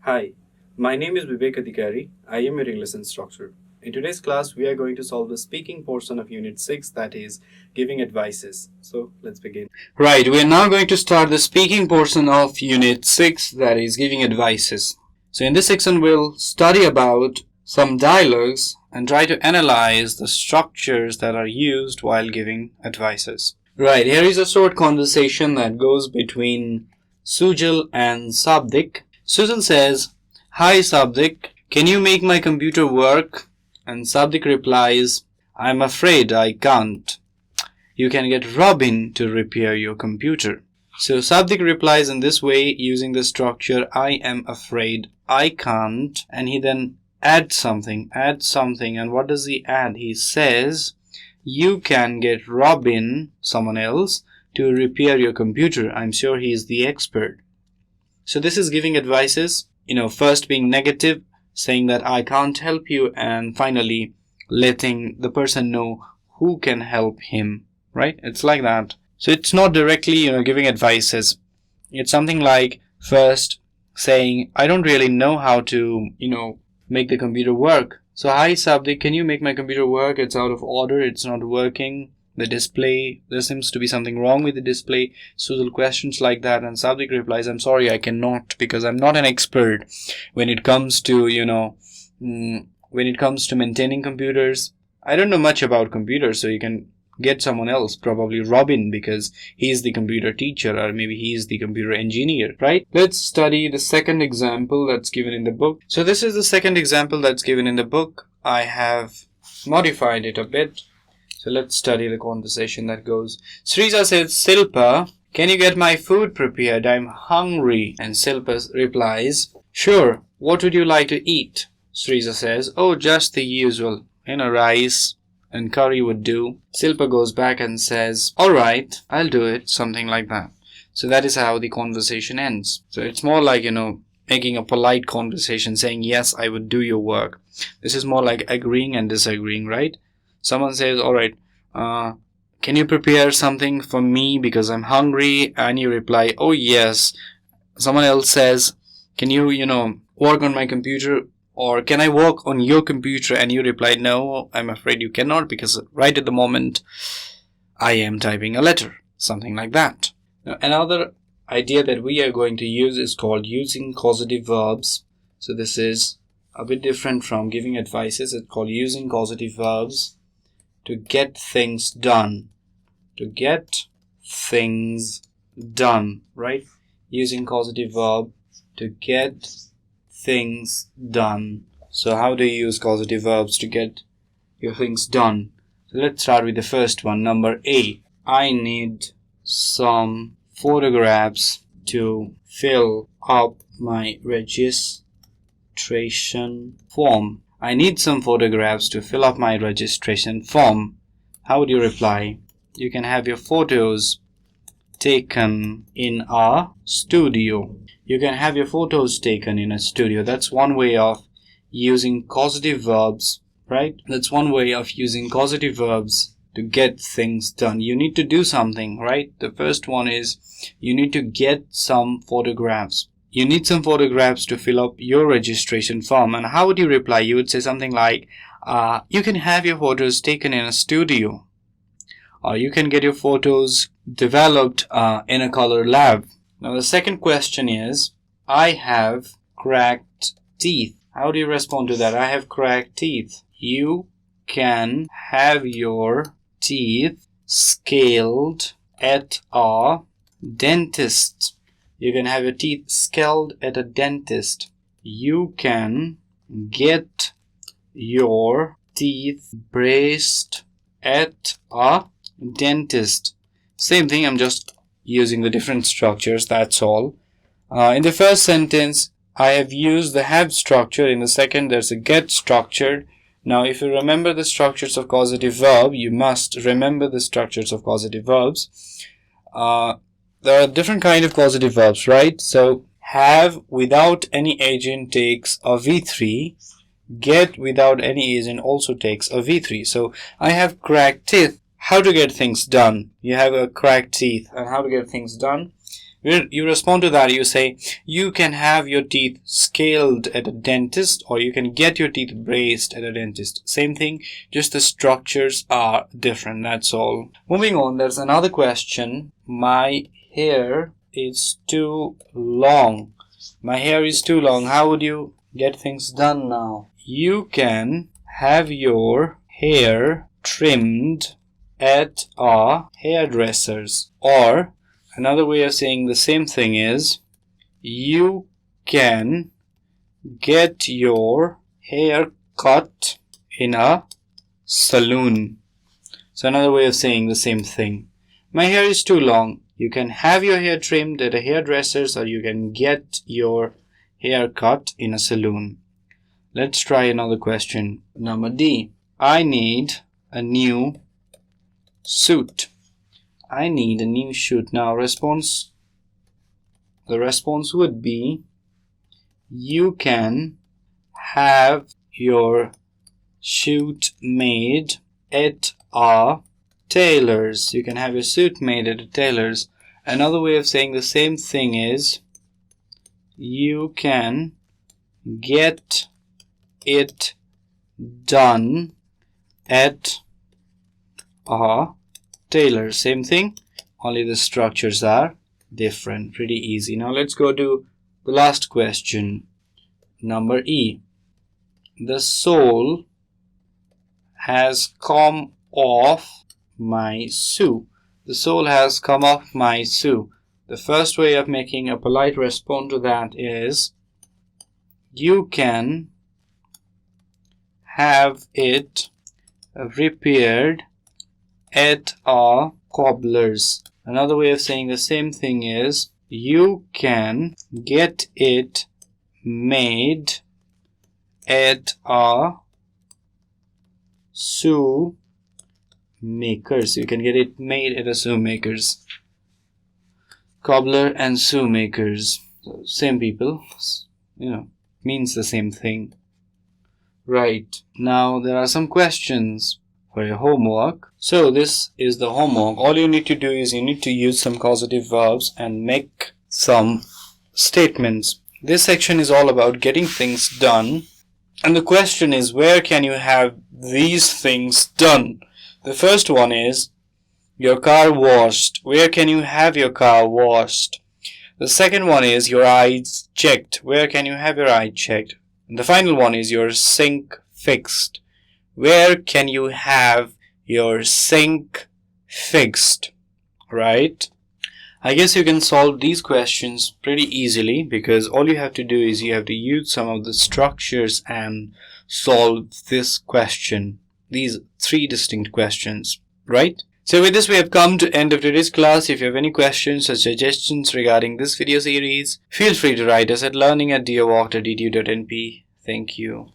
Hi, my name is Bibek Adhikari. I am your English instructor. In today's class, we are going to solve the speaking portion of Unit 6, that is, giving advices. So, let's begin. Right, we are now going to start the speaking portion of Unit 6, that is, giving advices. So, in this section, we'll study about some dialogues and try to analyze the structures that are used while giving advices. Right, here is a short conversation that goes between Sujal and Sabdik. Sujal says, "Hi Sabdik, can you make my computer work?" And Sabdik replies, "I'm afraid I can't. You can get Robin to repair your computer." So Sabdik replies in this way using the structure I am afraid, I can't, and he then adds something, and what does he add? He says, you can get Robin, someone else, to repair your computer. I'm sure he is the expert. So this is giving advices, first being negative, saying that I can't help you, and finally letting the person know who can help him, right? It's like that. So it's not directly, giving advices. It's something like first saying, I don't really know how to, make the computer work. So, hi Sabdik, can you make my computer work? It's out of order, it's not working. The display, there seems to be something wrong with the display. Sujal questions like that, and Sabdik replies, I'm sorry, I cannot, because I'm not an expert when it comes to, when it comes to maintaining computers. I don't know much about computers, so you can get someone else, probably Robin, because he's the computer teacher, or maybe he's the computer engineer, right? Let's study the second example that's given in the book. So this is the second example that's given in the book. I have modified it a bit. So let's study the conversation that goes. Sriza says, Silpa, can you get my food prepared? I'm hungry. And Silpa replies, sure, what would you like to eat? Sriza says, oh, just the usual, rice and curry would do. Silpa goes back and says, alright, I'll do it, something like that. So that is how the conversation ends. So it's more like, making a polite conversation, saying, yes, I would do your work. This is more like agreeing and disagreeing, right? Someone says, alright, can you prepare something for me because I'm hungry? And you reply, oh yes. Someone else says, can you, work on my computer? Or can I work on your computer? And you reply, no, I'm afraid you cannot, because right at the moment I am typing a letter. Something like that. Now, another idea that we are going to use is called using causative verbs. So this is a bit different from giving advices. It's called using causative verbs to get things done. To get things done, right? Using causative verb to get things done. So how do you use causative verbs to get your things done? So let's start with the first one, number A. I need some photographs to fill up my registration form. I need some photographs to fill up my registration form. How would you reply? You can have your photos taken in a studio. You can have your photos taken in a studio. That's one way of using causative verbs, right? That's one way of using causative verbs to get things done. You need to do something, right? The first one is you need to get some photographs. You need some photographs to fill up your registration form. And how would you reply? You would say something like, you can have your photos taken in a studio. Or you can get your photos developed in a color lab. Now the second question is, I have cracked teeth. How do you respond to that? I have cracked teeth. You can have your teeth scaled at a dentist. You can have your teeth scaled at a dentist. You can get your teeth braced at a dentist. Same thing, I'm just using the different structures, that's all. In the first sentence, I have used the have structure. In the second, there's a get structure. Now, if you remember the structures of causative verb, you must remember the structures of causative verbs. There are different kind of causative verbs, right? So, have without any agent takes a V3. Get without any agent also takes a V3. So, I have cracked teeth. How to get things done? You have a cracked teeth. And how to get things done? You respond to that, you say, you can have your teeth scaled at a dentist, or you can get your teeth braced at a dentist. Same thing, just the structures are different, that's all. Moving on, there's another question. My hair is too long. My hair is too long. How would you get things done now? You can have your hair trimmed at a hairdresser's. Or another way of saying the same thing is, you can get your hair cut in a saloon. So another way of saying the same thing. My hair is too long. You can have your hair trimmed at a hairdresser's, or you can get your hair cut in a saloon. Let's try another question. Number D. I need a new suit. I need a new suit. Now the response would be, you can have your suit made at a tailor's. You can have your suit made at a tailor's. Another way of saying the same thing is, you can get it done at a tailor. Same thing, only the structures are different. Pretty easy. Now let's go to the last question. Number E. The sole has come off my shoe. The sole has come off my shoe. The first way of making a polite response to that is, you can have it repaired at a cobbler's. Another way of saying the same thing is, you can get it made at a shoemaker's. You can get it made at a shoemaker's. Cobbler and shoemakers, so same people, means the same thing. Right, now there are some questions for your homework. So this is the homework. All you need to do is you need to use some causative verbs and make some statements. This section is all about getting things done. And the question is, where can you have these things done? The first one is, your car washed. Where can you have your car washed? The second one is, your eyes checked. Where can you have your eye checked? And the final one is, your sink fixed. Where can you have your sink fixed? Right? I guess you can solve these questions pretty easily, because all you have to do is you have to use some of the structures and solve this question. These 3 distinct questions. Right? So with this we have come to end of today's class. If you have any questions or suggestions regarding this video series, feel free to write us at learning@deerwalk.edu.np. Thank you.